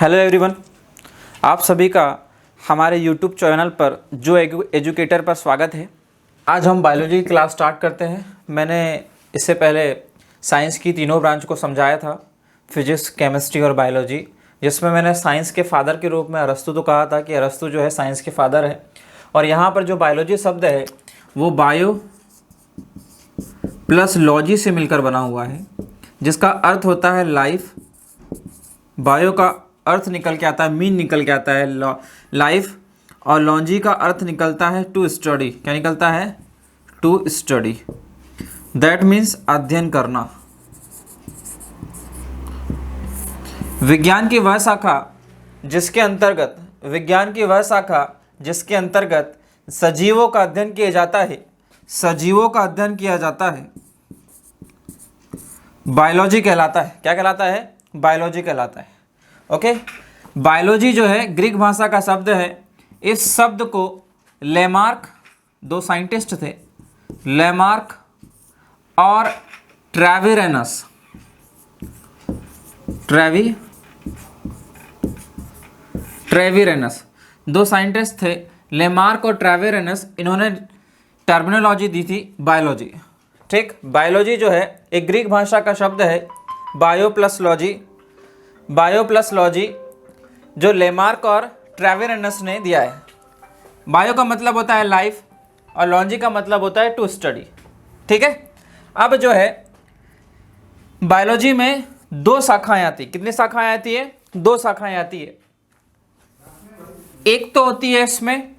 Hello everyone, आप सभी का हमारे यूट्यूब चैनल पर जो एजुकेटर पर स्वागत है। आज हम बायोलॉजी की क्लास स्टार्ट करते हैं। मैंने इससे पहले साइंस की तीनों ब्रांच को समझाया था, फिजिक्स, केमिस्ट्री और बायोलॉजी, जिसमें मैंने साइंस के फादर के रूप में अरस्तु तो कहा था कि अरस्तु जो है साइंस के फादर है। और यहाँ पर जो बायोलॉजी शब्द है वो बायो प्लस लॉजी से मिलकर बना हुआ है, जिसका अर्थ होता है लाइफ। बायो का अर्थ निकल के आता है, मीन निकल के आता है लाइफ, और लॉन्जी का अर्थ निकलता है टू स्टडी। क्या निकलता है? To study. दैट मीन्स अध्ययन करना। विज्ञान की वह शाखा जिसके अंतर्गत सजीवों का अध्ययन किया जाता है बायोलॉजी कहलाता है। क्या कहलाता है? बायोलॉजी कहलाता है। ओके, बायोलॉजी जो है ग्रीक भाषा का शब्द है। इस शब्द को लेमार्क, दो साइंटिस्ट थे, लेमार्क और ट्रेविरेनस, दो साइंटिस्ट थे, लेमार्क और ट्रेविरेनस। इन्होंने टर्मिनोलॉजी दी थी बायोलॉजी। ठीक, बायोलॉजी जो है एक ग्रीक भाषा का शब्द है, बायो प्लस लॉजी, जो लेमार्क और ट्रेविरेनस ने दिया है। बायो का मतलब होता है लाइफ और लॉजी का मतलब होता है टू स्टडी। ठीक है, अब जो है बायोलॉजी में दो शाखाएं आती। कितनी शाखाएं आती है? दो शाखाएं आती है। एक तो होती है इसमें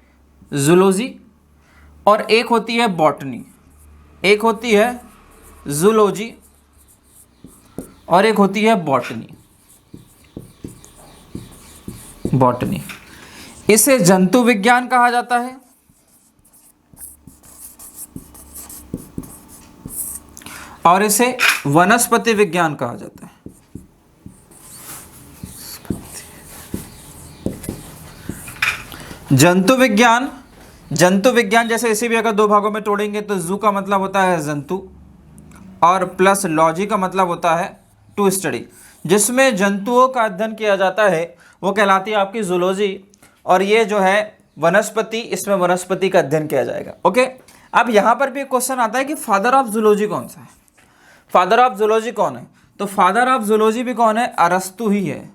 जूलॉजी और एक होती है बॉटनी। एक होती है जूलॉजी और एक होती है बॉटनी। इसे जंतु विज्ञान कहा जाता है और इसे वनस्पति विज्ञान कहा जाता है। जंतु विज्ञान जैसे इसे भी अगर दो भागों में तोड़ेंगे तो जू का मतलब होता है जंतु और प्लस लॉजी का मतलब होता है टू स्टडी। जिसमें जंतुओं का अध्ययन किया जाता है वो कहलाती है आपकी जूलॉजी, और ये जो है वनस्पति, इसमें वनस्पति का अध्ययन किया जाएगा। ओके, अब यहाँ पर भी क्वेश्चन आता है कि फादर ऑफ जूलॉजी कौन सा है? फादर ऑफ जूलॉजी कौन है? तो फादर ऑफ जूलॉजी भी कौन है? अरस्तु ही है।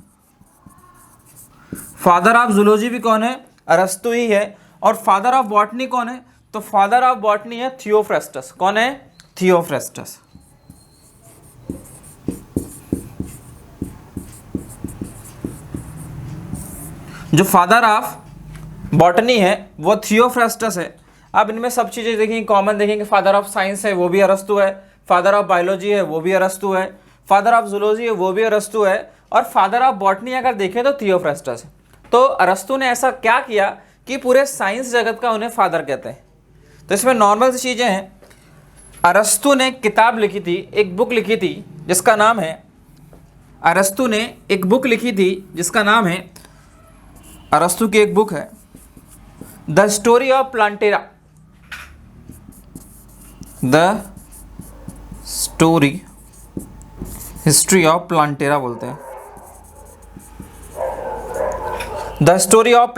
फादर ऑफ जूलॉजी भी कौन है? अरस्तु ही है। और फादर ऑफ बॉटनी कौन है? तो फादर ऑफ बॉटनी है थियोफ्रेस्टस। कौन है? थियोफ्रेस्टस। जो फादर ऑफ बॉटनी है वो थियोफ्रेस्टस है। अब इनमें सब चीज़ें देखेंगे, कॉमन देखेंगे। फादर ऑफ साइंस है वो भी अरस्तु है, फादर ऑफ बायोलॉजी है वो भी अरस्तु है, फादर ऑफ जूलॉजी है वो भी अरस्तु है, और फादर ऑफ बॉटनी अगर देखें तो थियोफ्रेस्टस है। तो अरस्तु ने ऐसा क्या किया कि पूरे साइंस जगत का उन्हें फादर कहते हैं। तो इसमें नॉर्मल सी चीज़ें हैं। अरस्तु ने किताब लिखी थी, एक बुक लिखी थी जिसका नाम है, अरस्तु की एक बुक है the story of plantae. History of plantae बोलते हैं। The story of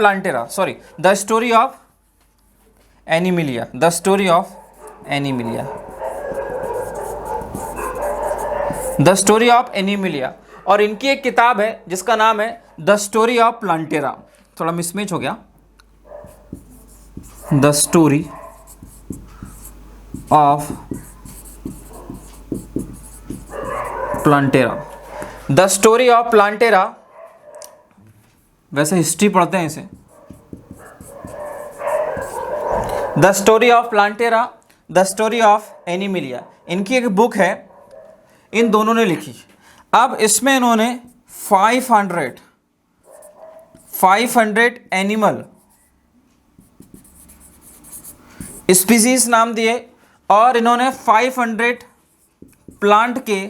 animalia. और इनकी एक किताब है जिसका नाम है द स्टोरी ऑफ प्लांटेरा। थोड़ा मिसमैच हो गया। The story of plantae. वैसे हिस्ट्री पढ़ते हैं इसे। The story of plantae, the story of animalia, इनकी एक बुक है, इन दोनों ने लिखी। अब इसमें इन्होंने 500 एनिमल स्पीसीज नाम दिए और इन्होंने 500 प्लांट के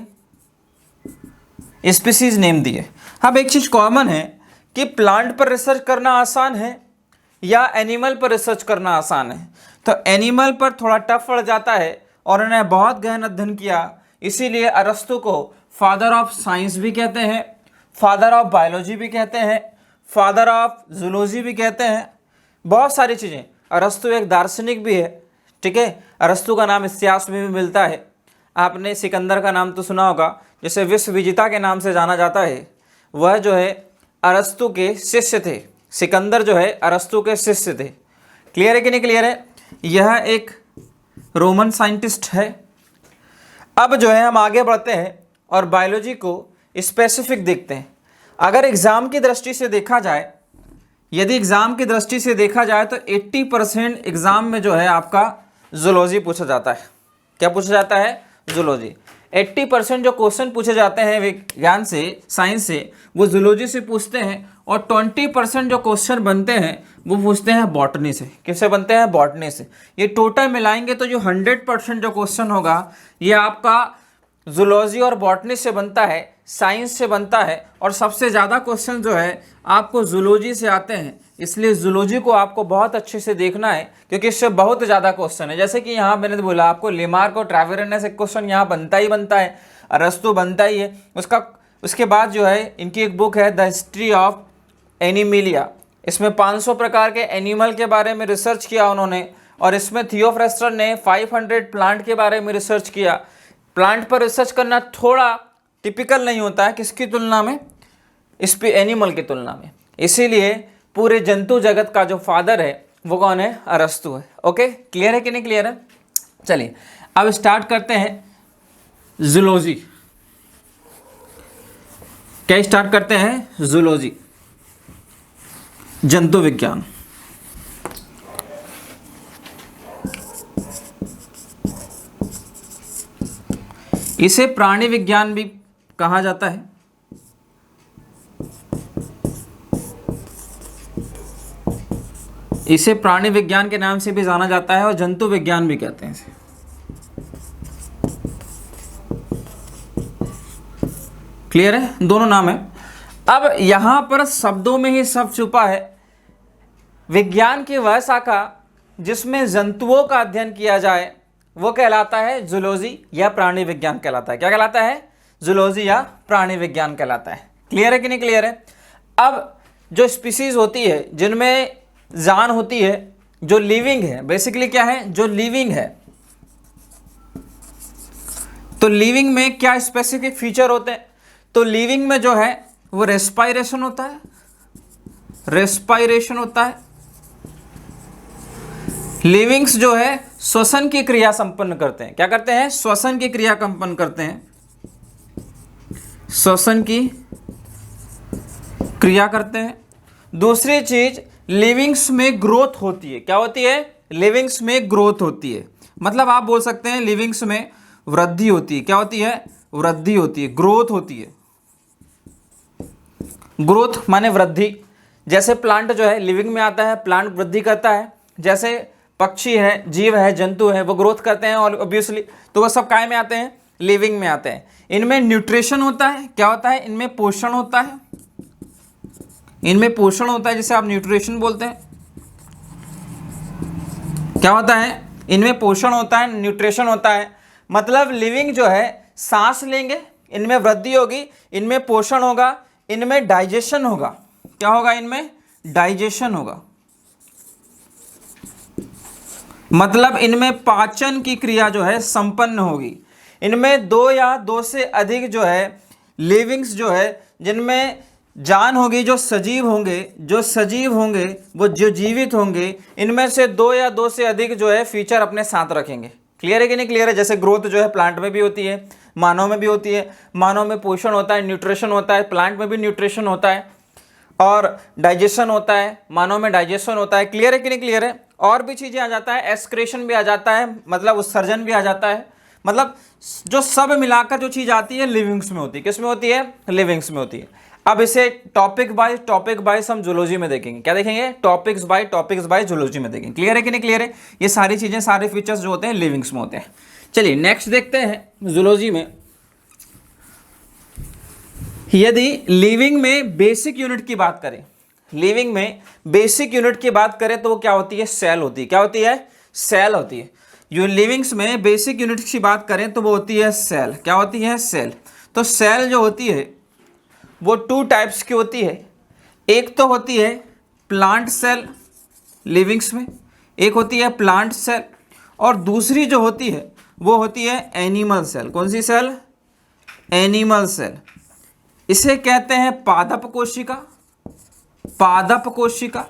स्पीसीज नेम दिए। अब एक चीज़ कॉमन है कि प्लांट पर रिसर्च करना आसान है या एनिमल पर रिसर्च करना आसान है। तो एनिमल पर थोड़ा टफ पड़ जाता है और उन्होंने बहुत गहन अध्ययन किया, इसीलिए अरस्तु को फादर ऑफ साइंस भी कहते हैं, फादर ऑफ बायोलॉजी भी कहते हैं, फादर ऑफ जूलॉजी भी कहते हैं, बहुत सारी चीज़ें। अरस्तु एक दार्शनिक भी है, ठीक है। अरस्तु का नाम इतिहास में भी मिलता है। आपने सिकंदर का नाम तो सुना होगा, जिसे विश्व विजेता के नाम से जाना जाता है। वह जो है अरस्तु के शिष्य थे। सिकंदर जो है अरस्तु के शिष्य थे। क्लियर है कि नहीं क्लियर है? यह एक रोमन साइंटिस्ट है। अब जो है हम आगे बढ़ते हैं और बायोलॉजी को स्पेसिफिक देखते हैं। अगर एग्ज़ाम की दृष्टि से देखा जाए, यदि एग्ज़ाम की दृष्टि से देखा जाए तो 80% एग्ज़ाम में जो है आपका जूलॉजी पूछा जाता है। क्या पूछा जाता है? जूलॉजी। 80% जो क्वेश्चन पूछे जाते हैं विज्ञान से, साइंस से, वो जूलॉजी से पूछते हैं। और 20% जो क्वेश्चन बनते हैं वो पूछते हैं बॉटनी से। किससे बनते हैं? बॉटनी से। ये टोटल मिलाएंगे तो जो 100% जो क्वेश्चन होगा ये आपका जूलॉजी और बॉटनी से बनता है, साइंस से बनता है। और सबसे ज़्यादा क्वेश्चन जो है आपको जूलॉजी से आते हैं। इसलिए जूलॉजी को आपको बहुत अच्छे से देखना है, क्योंकि इससे बहुत ज़्यादा क्वेश्चन है। जैसे कि यहाँ मैंने बोला आपको लेमार्क और ट्रैवेरने से क्वेश्चन यहाँ बनता ही बनता है, अरस्तु बनता ही है उसके बाद जो है इनकी एक बुक है द हिस्ट्री ऑफ एनिमिलिया। इसमें 500 प्रकार के एनिमल के बारे में रिसर्च किया उन्होंने। और इसमें थियोफ्रेस्टर ने 500 प्लांट के बारे में रिसर्च किया। प्लांट पर रिसर्च करना थोड़ा टिपिकल नहीं होता है, किसकी तुलना में? इस पे एनिमल की तुलना में। इसीलिए पूरे जंतु जगत का जो फादर है वो कौन है? अरस्तु है। ओके, क्लियर है कि नहीं क्लियर है? चलिए अब स्टार्ट करते हैं जूलॉजी। क्या स्टार्ट करते हैं? जूलॉजी, जंतु विज्ञान। इसे प्राणी विज्ञान भी कहा जाता है। इसे प्राणी विज्ञान के नाम से भी जाना जाता है और जंतु विज्ञान भी कहते हैं इसे। क्लियर है? दोनों नाम है। अब यहां पर शब्दों में ही सब छुपा है। विज्ञान की वह शाखा जिसमें जंतुओं का अध्ययन किया जाए वो कहलाता है जूलॉजी या प्राणी विज्ञान कहलाता है। क्या कहलाता है? जूलॉजी या प्राणी विज्ञान कहलाता है। क्लियर है कि नहीं क्लियर है? अब जो स्पीसीज होती है, जिनमें जान होती है, जो लिविंग है, बेसिकली क्या है? जो लिविंग है। तो लिविंग में क्या स्पेसिफिक फीचर होते हैं? तो लिविंग में जो है वो रेस्पायरेशन होता है, रेस्पायरेशन होता है। लिविंग्स जो है श्वसन की क्रिया संपन्न करते हैं। क्या करते हैं? श्वसन की क्रिया संपन्न करते हैं, श्वसन की क्रिया करते हैं। दूसरी चीज, लिविंग्स में ग्रोथ होती है। क्या होती है? लिविंग्स में ग्रोथ होती है। मतलब आप बोल सकते हैं लिविंग्स में वृद्धि होती है। क्या होती है? वृद्धि होती है, ग्रोथ होती है। ग्रोथ माने वृद्धि। जैसे प्लांट जो है लिविंग में आता है, प्लांट वृद्धि करता है। जैसे पक्षी है, जीव है, जंतु है, वो ग्रोथ करते हैं और ऑब्वियसली तो वो सब काय में आते हैं? लिविंग में आते हैं। इनमें न्यूट्रिशन होता है। क्या होता है? इनमें पोषण होता है। इनमें पोषण होता है, जिसे आप न्यूट्रिशन बोलते हैं। क्या होता है? इनमें पोषण होता है, न्यूट्रिशन होता है। मतलब लिविंग जो है सांस लेंगे, इनमें वृद्धि होगी, इनमें पोषण होगा, इनमें डाइजेशन होगा। क्या होगा? इनमें डाइजेशन होगा। मतलब इनमें पाचन की क्रिया जो है संपन्न होगी। इनमें 2 या 2 से अधिक जो है लिविंग्स जो है जिनमें जान होगी, जो सजीव होंगे वो जो जीवित होंगे, इनमें से 2 या 2 से अधिक जो है फीचर अपने साथ रखेंगे। क्लियर है कि नहीं क्लियर है? जैसे ग्रोथ जो है प्लांट में भी होती है, मानव में भी होती है। मानव में पोषण होता है, न्यूट्रिशन होता है। प्लांट में भी न्यूट्रिशन होता है और डाइजेशन होता है। मानव में डाइजेशन होता है। क्लियर है कि नहीं क्लियर है? और भी चीज़ें आ जाता है, एक्सक्रेशन भी आ जाता है, मतलब उत्सर्जन भी आ जाता है। मतलब जो सब मिलाकर जो चीज़ आती है लिविंग्स में होती है। किस में होती है? लिविंग्स में होती है। अब इसे टॉपिक बाय हम जूलॉजी में देखेंगे। क्या देखेंगे? टॉपिक्स बाय जूलॉजी में देखेंगे। क्लियर है कि नहीं क्लियर है? ये सारी चीज़ें, सारे फीचर्स जो होते हैं लिविंग्स में होते हैं। चलिए नेक्स्ट देखते हैं जूलॉजी में। यदि लिविंग में बेसिक यूनिट की बात करें, लिविंग में बेसिक यूनिट की बात करें तो वो क्या होती है? सेल होती है। क्या होती है? सेल होती है। जो लिविंग्स में बेसिक यूनिट की बात करें तो वो होती है सेल। क्या होती है? सेल। तो सेल जो होती है वो 2 टाइप्स की होती है। एक तो होती है प्लांट सेल लिविंग्स में, एक होती है प्लांट सेल, और दूसरी जो होती है वो होती है एनिमल सेल। कौन सी सेल? Animal cell. इसे कहते हैं पादप कोशिका, पादप कोशिका,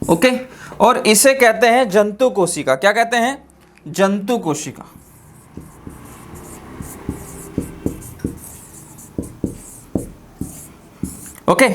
ओके। और इसे कहते हैं जंतु कोशिका। क्या कहते हैं? जंतु कोशिका। ओके,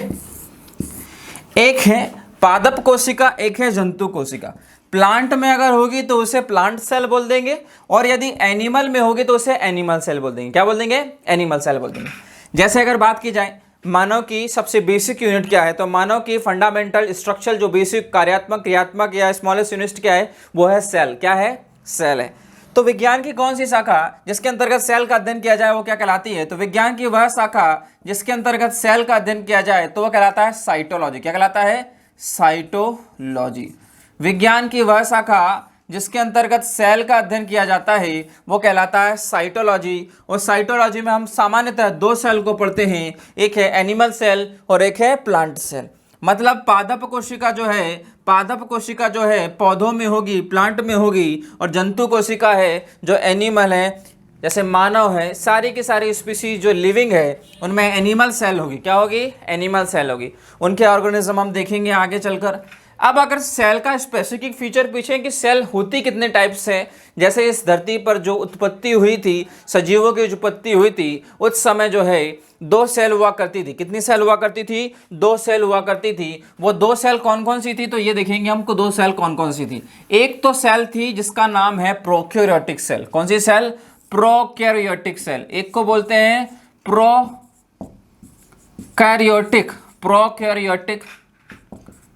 एक है पादप कोशिका, एक है जंतु कोशिका। प्लांट में अगर होगी तो उसे प्लांट सेल बोल देंगे, और यदि एनिमल में होगी तो उसे एनिमल सेल बोल देंगे। क्या बोल देंगे? एनिमल सेल बोल देंगे। जैसे अगर बात की जाए मानव की सबसे बेसिक यूनिट क्या है, तो मानव की फंडामेंटल स्ट्रक्चर जो बेसिक कार्यात्मक क्रियात्मक या स्मॉलेस्ट यूनिट क्या है, वो है सेल। क्या है? सेल है। तो विज्ञान की कौन सी शाखा जिसके अंतर्गत सेल का अध्ययन किया जाए वो क्या कहलाती है? तो विज्ञान की वह शाखा जिसके अंतर्गत सेल का अध्ययन किया जाए तो वह कहलाता है साइटोलॉजी। क्या कहलाता है? साइटोलॉजी। विज्ञान की वह शाखा जिसके अंतर्गत सेल का अध्ययन किया जाता है वो कहलाता है साइटोलॉजी। और साइटोलॉजी में हम सामान्यतः 2 सेल को पढ़ते हैं, एक है एनिमल सेल और एक है प्लांट सेल। मतलब पादप कोशिका जो है, पादप कोशिका जो है पौधों में होगी, प्लांट में होगी, और जंतु कोशिका है जो एनिमल है, जैसे मानव है, सारी की सारी स्पीसीज जो लिविंग है उनमें एनिमल सेल होगी। क्या होगी? एनिमल सेल होगी। उनके ऑर्गेनिज्म हम देखेंगे आगे चलकर। अब अगर सेल का स्पेसिफिक फीचर पूछें कि सेल होती कितने टाइप से, जैसे इस धरती पर जो उत्पत्ति हुई थी, सजीवों की जो उत्पत्ति हुई थी, उस समय जो है 2 सेल हुआ करती थी। कितनी सेल हुआ करती थी? 2 सेल हुआ करती थी। वो 2 सेल कौन कौन सी थी? तो ये देखेंगे हमको 2 सेल कौन कौन सी थी। एक तो सेल थी जिसका नाम है प्रोकैरियोटिक सेल। कौन सी सेल? Prokaryotic cell. एक को बोलते हैं प्रोकैरियोटिक, प्रोकैरियोटिक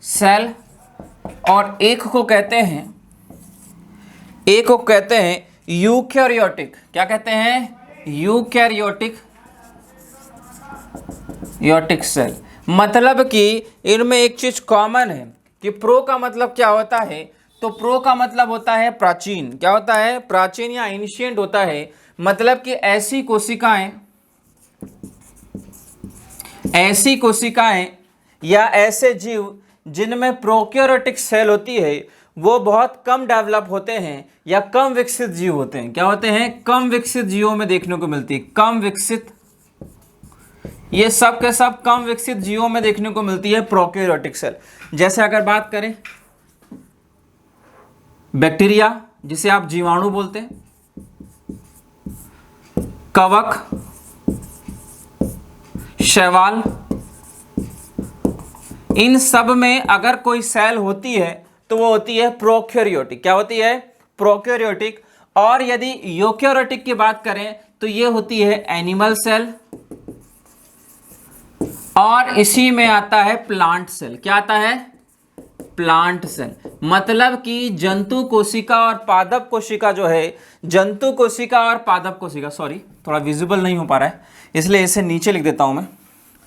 सेल, और एक को कहते हैं यूकैरियोटिक। क्या कहते हैं? Eukaryotic cell. मतलब कि इनमें एक चीज कॉमन है कि प्रो का मतलब क्या होता है, तो प्रो का मतलब होता है प्राचीन। क्या होता है? प्राचीन या एंशिएंट होता है। मतलब कि ऐसी कोशिकाएं या ऐसे जीव जिनमें प्रोकैरियोटिक सेल होती है वो बहुत कम डेवलप होते हैं या कम विकसित जीव होते हैं। क्या होते हैं? कम विकसित जीवों में देखने को मिलती है। कम विकसित, ये सब के सब कम विकसित जीवों में देखने को मिलती है प्रोकैरियोटिक सेल। जैसे अगर बात करें बैक्टीरिया, जिसे आप जीवाणु बोलते हैं, कवक, शैवाल, इन सब में अगर कोई सेल होती है तो वो होती है प्रोकैरियोटिक। क्या होती है? प्रोकैरियोटिक। और यदि यूकैरियोटिक की बात करें तो ये होती है एनिमल सेल, और इसी में आता है प्लांट सेल। क्या आता है? Plant cell. मतलब कि जंतु कोशिका और पादप कोशिका जो है, जंतु कोशिका और पादप कोशिका, सॉरी थोड़ा विजिबल नहीं हो पा रहा है इसलिए इसे नीचे लिख देता हूं मैं,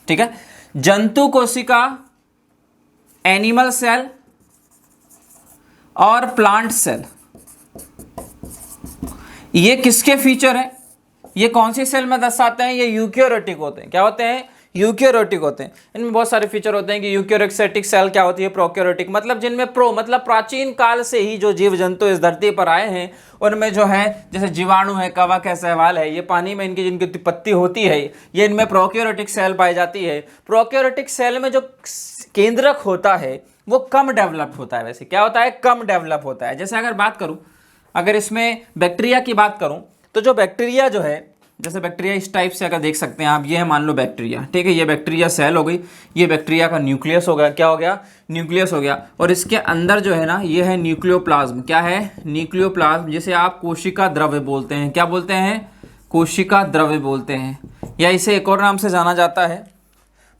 ठीक है। जंतु कोशिका, एनिमल सेल और प्लांट सेल, ये किसके फीचर हैं? ये कौन सी सेल में दर्शाते हैं? ये यूकैरियोटिक होते हैं। क्या होते हैं? यूकैरियोटिक होते हैं। इनमें बहुत सारे फीचर होते हैं कि यूकैरियोटिक सेल क्या होती है, प्रोकैरियोटिक, मतलब जिनमें प्रो मतलब प्राचीन काल से ही जो जीव जंतु इस धरती पर आए हैं उनमें जो है, जैसे जीवाणु है, कवक है, शैवाल है, ये पानी में इनकी जिनकी उत्पत्ति होती है, ये इनमें प्रोकैरियोटिक सेल पाई जाती है। प्रोकैरियोटिक सेल में जो केंद्रक होता है वो कम डेवलप होता है। वैसे क्या होता है? कम डेवलप होता है। जैसे अगर बात करूं, अगर इसमें बैक्टीरिया की बात करूं तो जो बैक्टीरिया जो है, जैसे बैक्टीरिया इस टाइप से अगर देख सकते हैं आप, ये है मान लो बैक्टीरिया, ठीक है। ये बैक्टीरिया सेल हो गई, ये बैक्टीरिया का न्यूक्लियस हो गया। क्या हो गया? न्यूक्लियस हो गया। और इसके अंदर जो है ना, ये है न्यूक्लियोप्लाज्म। क्या है? न्यूक्लियोप्लाज्म, जिसे आप कोशिका द्रव्य बोलते हैं। क्या बोलते हैं? कोशिका द्रव्य बोलते हैं, या इसे एक और नाम से जाना जाता है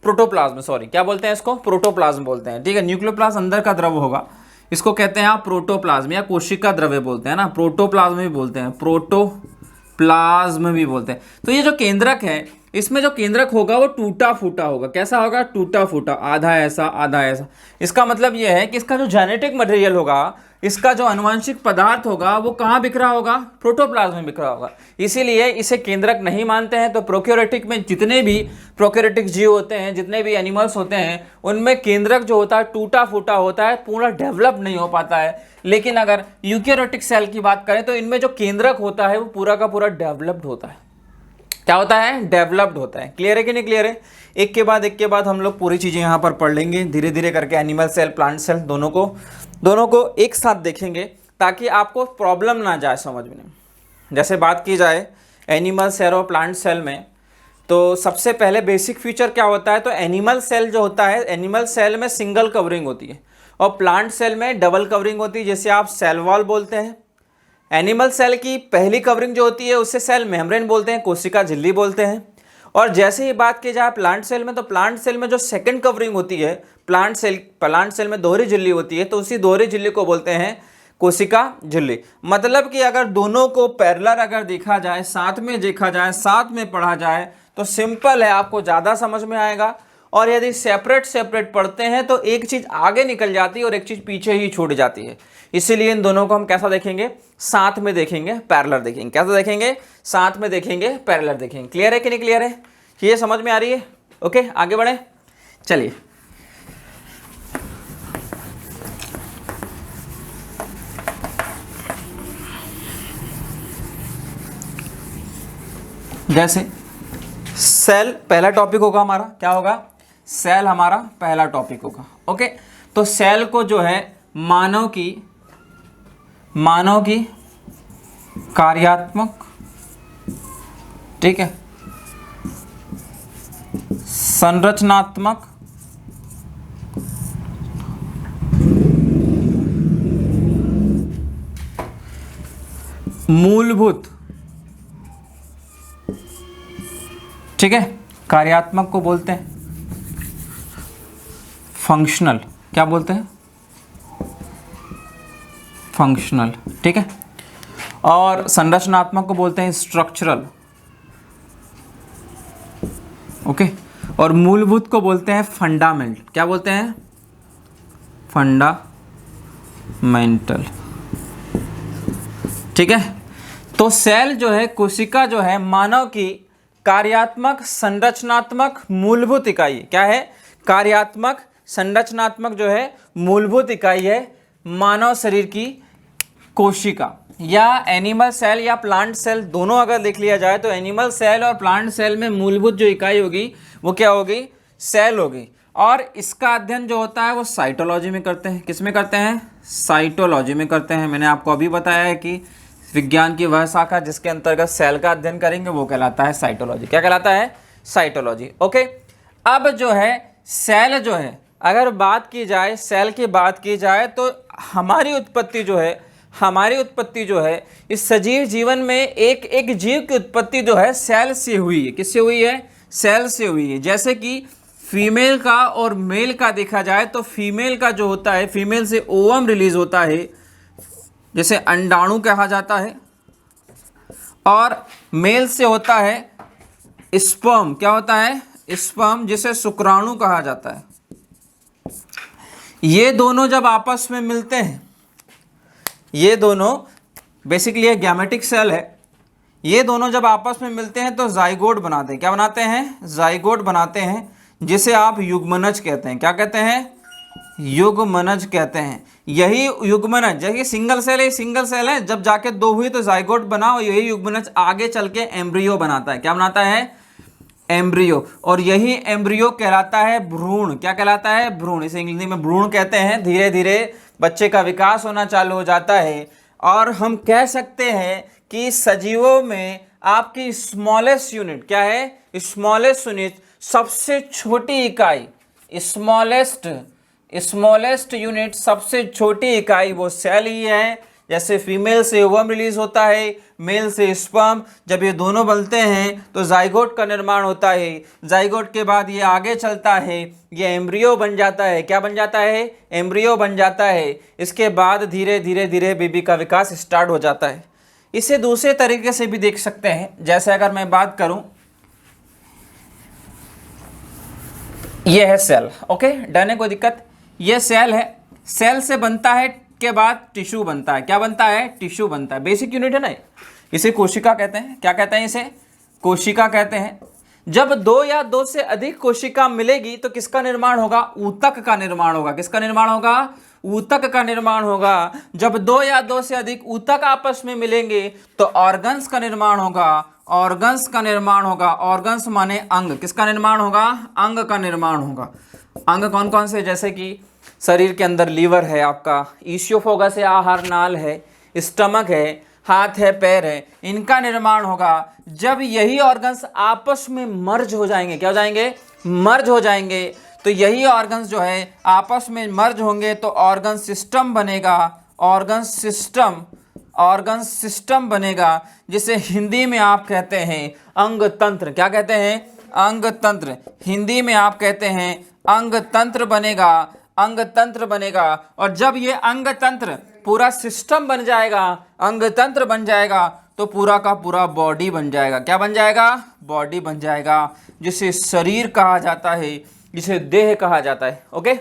प्रोटोप्लाज्म। सॉरी, क्या बोलते हैं इसको? प्रोटोप्लाज्म बोलते हैं, ठीक है। न्यूक्लियोप्लाज्म अंदर का द्रव्य होगा, इसको कहते हैं आप प्रोटोप्लाज्म या कोशिका द्रव्य बोलते हैं ना, प्रोटोप्लाज्म भी बोलते हैं, प्रोटोप्लाज्म भी बोलते हैं। तो ये जो केंद्रक है, इसमें जो केंद्रक होगा वो टूटा फूटा होगा। कैसा होगा? टूटा फूटा, आधा ऐसा आधा ऐसा। इसका मतलब ये है कि इसका जो जेनेटिक मटेरियल होगा, इसका जो आनुवंशिक पदार्थ होगा वो कहाँ बिखरा होगा, प्रोटोप्लाज्म में बिखरा होगा। इसीलिए इसे केंद्रक नहीं मानते हैं। तो प्रोकैरियोटिक में जितने भी प्रोकैरियोटिक जीव होते हैं, जितने भी एनिमल्स होते हैं, उनमें केंद्रक जो होता है टूटा फूटा होता है, पूरा डेवलप नहीं हो पाता है। लेकिन अगर यूकैरियोटिक सेल की बात करें तो इनमें जो केंद्रक होता है वो पूरा का पूरा डेवलप्ड होता है। क्या होता है, डेवलप्ड होता है। क्लियर है कि नहीं क्लियर है? एक के बाद हम लोग पूरी चीज़ें यहाँ पर पढ़ लेंगे धीरे धीरे करके, एनिमल सेल प्लांट सेल दोनों को एक साथ देखेंगे ताकि आपको प्रॉब्लम ना जाए समझ में। जैसे बात की जाए एनिमल सेल और प्लांट सेल में, तो सबसे पहले बेसिक फीचर क्या होता है, तो एनिमल सेल जो होता है, एनिमल सेल में सिंगल कवरिंग होती है और प्लांट सेल में डबल कवरिंग होती है, जिसे आप सेल वॉल बोलते हैं। एनिमल सेल की पहली कवरिंग जो होती है उसे सेल मेम्ब्रेन बोलते हैं, कोशिका झिल्ली बोलते हैं। और जैसे ही बात की जाए प्लांट सेल में, तो प्लांट सेल में जो सेकंड कवरिंग होती है, प्लांट सेल में दोहरी झिल्ली होती है, तो उसी दोहरी झिल्ली को बोलते हैं कोशिका झिल्ली। मतलब कि अगर दोनों को पैरेलल अगर देखा जाए, साथ में देखा जाए, साथ में पढ़ा जाए तो सिंपल है, आपको ज़्यादा समझ में आएगा। और यदि सेपरेट पढ़ते हैं तो एक चीज़ आगे निकल जाती है और एक चीज़ पीछे ही छूट जाती है। इसीलिए इन दोनों को हम कैसा देखेंगे, साथ में देखेंगे, पैरेलल देखेंगे। कैसा देखेंगे, साथ में देखेंगे, पैरेलल देखेंगे। क्लियर है कि नहीं क्लियर है? ये समझ में आ रही है? ओके, आगे बढ़े, चलिए। जैसे सेल पहला टॉपिक होगा हमारा, क्या होगा, सेल हमारा पहला टॉपिक होगा। ओके, तो सेल को जो है मानव की कार्यात्मक, ठीक है, संरचनात्मक, मूलभूत, ठीक है, कार्यात्मक को बोलते हैं फंक्शनल। क्या बोलते हैं, फंक्शनल, ठीक है। और संरचनात्मक को बोलते हैं स्ट्रक्चरल, ओके। और मूलभूत को बोलते हैं फंडामेंट। क्या बोलते हैं, फंडामेंटल, ठीक है। तो सेल जो है, कोशिका जो है, मानव की कार्यात्मक, संरचनात्मक, मूलभूत इकाई। क्या है, कार्यात्मक, संरचनात्मक जो है मूलभूत इकाई है मानव शरीर की कोशिका। या एनिमल सेल या प्लांट सेल दोनों अगर देख लिया जाए तो एनिमल सेल और प्लांट सेल में मूलभूत जो इकाई होगी वो क्या होगी, सेल होगी। और इसका अध्ययन जो होता है वो साइटोलॉजी में करते हैं। किस में करते हैं, साइटोलॉजी में करते हैं। मैंने आपको अभी बताया है कि विज्ञान की वह शाखा जिसके अंतर्गत सेल का अध्ययन करेंगे वो कहलाता है साइटोलॉजी। क्या कहलाता है, साइटोलॉजी। ओके, अब जो है सेल जो है, अगर बात की जाए, सेल की बात की जाए तो हमारी उत्पत्ति जो है इस सजीव जीवन में एक एक जीव की उत्पत्ति जो है सेल से हुई है। किससे हुई है, सेल से हुई है। जैसे कि फीमेल का और मेल का देखा जाए तो फीमेल का जो होता है, फीमेल से ओवम रिलीज होता है, जैसे अंडाणु कहा जाता है, और मेल से होता है स्पर्म। क्या होता है, स्पर्म, जिसे शुक्राणु कहा जाता है। ये दोनों जब आपस में मिलते हैं, ये दोनों बेसिकली एक गैमेटिक सेल है, ये दोनों जब आपस में मिलते हैं तो जाइगोट बनाते हैं। क्या बनाते हैं, जाइगोट बनाते हैं, जिसे आप युग्मनज कहते हैं। क्या कहते हैं, युग्मनज कहते हैं। यही युग्मनज, जैसे सिंगल सेल है, जब जाके दो हुई तो जाइगोट बना, और यही युग्मनज आगे चल के एम्ब्रियो बनाता है। क्या बनाता है, एम्ब्रियो। और यही एम्ब्रियो कहलाता है भ्रूण। क्या कहलाता है, भ्रूण। इसे इंग्लिश में भ्रूण कहते हैं। धीरे धीरे बच्चे का विकास होना चालू हो जाता है, और हम कह सकते हैं कि सजीवों में आपकी स्मॉलेस्ट यूनिट क्या है, स्मॉलेस्ट यूनिट, सबसे छोटी इकाई, स्मॉलेस्ट यूनिट, सबसे छोटी इकाई वो सेल ही है। जैसे फीमेल से ओवम रिलीज होता है, मेल से स्पर्म, जब ये दोनों बनते हैं तो जाइगोट का निर्माण होता है। जाइगोट के बाद ये आगे चलता है, ये एम्ब्रियो बन जाता है। क्या बन जाता है, एम्ब्रियो बन जाता है। इसके बाद धीरे धीरे बेबी का विकास स्टार्ट हो जाता है। इसे दूसरे तरीके से भी देख सकते हैं। जैसे अगर मैं बात करूं, ये है सेल। ओके, डन है, कोई दिक्कत। ये सेल है, सेल से बनता है के बाद टिश्यू बनता है। क्या बनता है? टिश्यू बनता है। बेसिक यूनिट है ना, इसे कोशिका कहते हैं। क्या कहते हैं? इसे कोशिका कहते हैं। जब दो या दो से अधिक कोशिका मिलेगी तो किसका निर्माण होगा? ऊतक का निर्माण होगा। किसका निर्माण होगा? ऊतक का निर्माण होगा। जब दो या दो से अधिक ऊतक आपस में मिलेंगे तो ऑर्गन्स का निर्माण होगा। ऑर्गन्स का निर्माण होगा। ऑर्गन्स माने अंग। किसका निर्माण होगा? अंग का निर्माण होगा। अंग कौन कौन से? जैसे कि शरीर के अंदर लीवर है आपका, ईसोफेगस है, आहार नाल है, स्टमक है, हाथ है, पैर है, इनका निर्माण होगा। जब यही ऑर्गन्स आपस में मर्ज हो जाएंगे, क्या हो जाएंगे? मर्ज हो जाएंगे। तो यही ऑर्गन्स जो है आपस में मर्ज होंगे तो ऑर्गन सिस्टम बनेगा। ऑर्गन सिस्टम बनेगा, जिसे हिंदी में आप कहते हैं अंग तंत्र। क्या कहते हैं? अंग तंत्र। हिंदी में आप कहते हैं अंग तंत्र बनेगा। अंग तंत्र बनेगा। और जब ये अंग तंत्र पूरा सिस्टम बन जाएगा, अंग तंत्र बन जाएगा, तो पूरा का पूरा बॉडी बन जाएगा। क्या बन जाएगा? बॉडी बन जाएगा, जिसे शरीर कहा जाता है, जिसे देह कहा जाता है। ओके,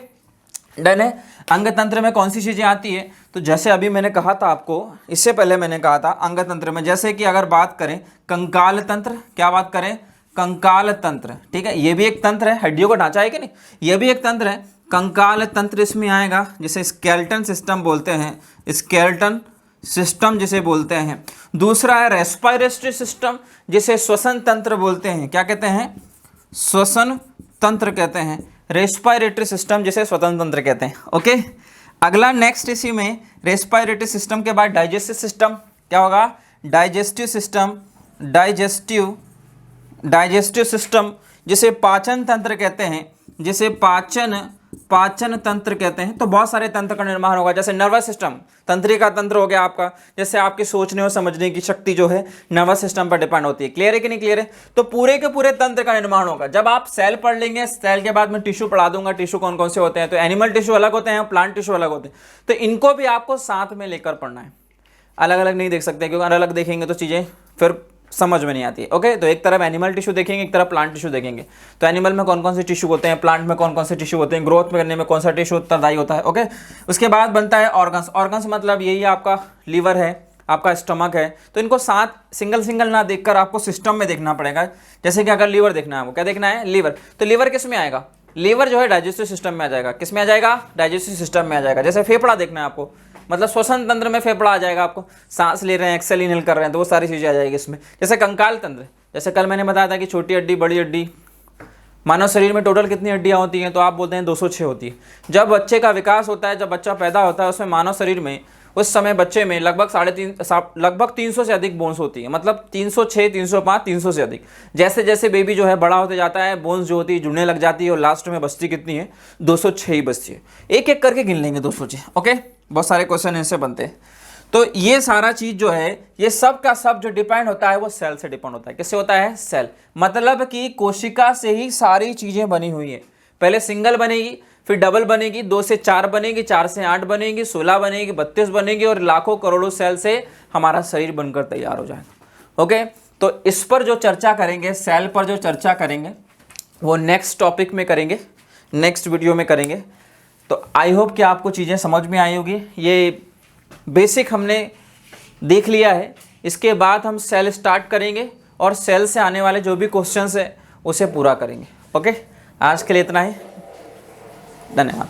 डन है। अंग तंत्र में कौन सी चीजें आती है? तो जैसे अभी मैंने कहा था आपको, इससे पहले मैंने कहा था अंग तंत्र में, जैसे कि अगर बात करें कंकाल तंत्र। क्या बात करें? कंकाल तंत्र। ठीक है, ये भी एक तंत्र है, हड्डियों का ढांचा है कि नहीं, ये भी एक तंत्र है। कंकाल तंत्र इसमें आएगा, जिसे स्केलेटन सिस्टम बोलते हैं। स्केलेटन सिस्टम जिसे बोलते हैं। दूसरा है रेस्पिरेटरी सिस्टम, जिसे श्वसन तंत्र बोलते हैं। क्या कहते हैं? श्वसन तंत्र कहते हैं। रेस्पिरेटरी सिस्टम जिसे श्वसन तंत्र कहते हैं। ओके, अगला नेक्स्ट इसी में रेस्पिरेटरी सिस्टम के बाद डाइजेस्टिव सिस्टम। क्या होगा? Digestive system. डाइजेस्टिव सिस्टम जिसे पाचन तंत्र कहते हैं, जिसे पाचन तंत्र कहते हैं। तो बहुत सारे तंत्र का निर्माण होगा, जैसे नर्वस सिस्टम, तंत्रिका तंत्र हो गया आपका, जैसे आपकी सोचने और समझने की शक्ति जो है नर्वस सिस्टम पर डिपेंड होती है। क्लियर है कि नहीं क्लियर है? तो पूरे के पूरे तंत्र का निर्माण होगा। जब आप सेल पढ़ लेंगे, सेल के बाद मैं टिश्यू पढ़ा दूंगा, टिश्यू कौन कौन से होते हैं। तो एनिमल टिश्यू अलग होते हैं, प्लांट टिश्यू अलग होते हैं। तो इनको भी आपको साथ में लेकर पढ़ना है, अलग अलग नहीं देख सकते, क्योंकि अलग अलग देखेंगे तो चीज़ें फिर समझ में नहीं आती है। ओके, तो एक तरफ एनिमल टिश्यू देखेंगे, एक तरफ प्लांट टिश्यू देखेंगे। तो एनिमल में कौन कौन से टिश्यू होते हैं, प्लांट में कौन कौन से टिश्यू होते हैं, ग्रोथ करने में कौन सा टिश्यू उत्तरदायी होता है। ओके, उसके बाद बनता है ऑर्गन्स। ऑर्गन्स मतलब यही आपका लीवर है, आपका स्टमक है। तो इनको साथ सिंगल सिंगल ना देखकर आपको सिस्टम में देखना पड़ेगा। जैसे कि अगर लीवर देखना है, वो क्या देखना है? लीवर। तो लीवर किस में आएगा? लीवर जो है डाइजेस्टिव सिस्टम में आ जाएगा। किस में आ जाएगा? डाइजेस्टिव सिस्टम में आ जाएगा। जैसे फेफड़ा देखना है आपको, मतलब श्वसन तंत्र में फेफड़ा आ जाएगा। आपको सांस ले रहे हैं, एक्सेल इनहेल कर रहे हैं, तो वो सारी चीजें आ जाएगी इसमें। जैसे कंकाल तंत्र, जैसे कल मैंने बताया था कि छोटी हड्डी, बड़ी हड्डी, मानव शरीर में टोटल कितनी हड्डियां होती हैं? तो आप बोलते हैं 206 होती है। जब बच्चे का विकास होता है, जब बच्चा पैदा होता है, उसमें मानव शरीर में उस समय बच्चे में लगभग 300 से अधिक बोन्स होती है। मतलब 306, 305, 300 से अधिक। जैसे जैसे बेबी जो है बड़ा होते जाता है, बोन्स जो होती है जुड़ने लग जाती है, और लास्ट में बचती कितनी है? 206 ही बचती है। एक एक करके गिन लेंगे 206। ओके, बहुत सारे क्वेश्चन इनसे बनते हैं। तो ये सारा चीज जो है, ये सब का सब जो डिपेंड होता है वो सेल से डिपेंड होता है। किससे होता है? सेल। मतलब कि कोशिका से ही सारी चीजें बनी हुई है। पहले सिंगल बनेगी, फिर डबल बनेगी, 2 से 4 बनेगी, 4 से 8 बनेगी, 16 बनेगी, 32 बनेगी, और लाखों करोड़ों सेल से हमारा शरीर बनकर तैयार हो जाएगा। ओके, तो इस पर जो चर्चा करेंगे, सेल पर जो चर्चा करेंगे, वो नेक्स्ट टॉपिक में करेंगे, नेक्स्ट वीडियो में करेंगे। तो आई होप कि आपको चीज़ें समझ में आई होगी। ये बेसिक हमने देख लिया है। इसके बाद हम सेल स्टार्ट करेंगे और सेल से आने वाले जो भी क्वेश्चंस है उसे पूरा करेंगे। ओके, आज के लिए इतना ही। धन्यवाद।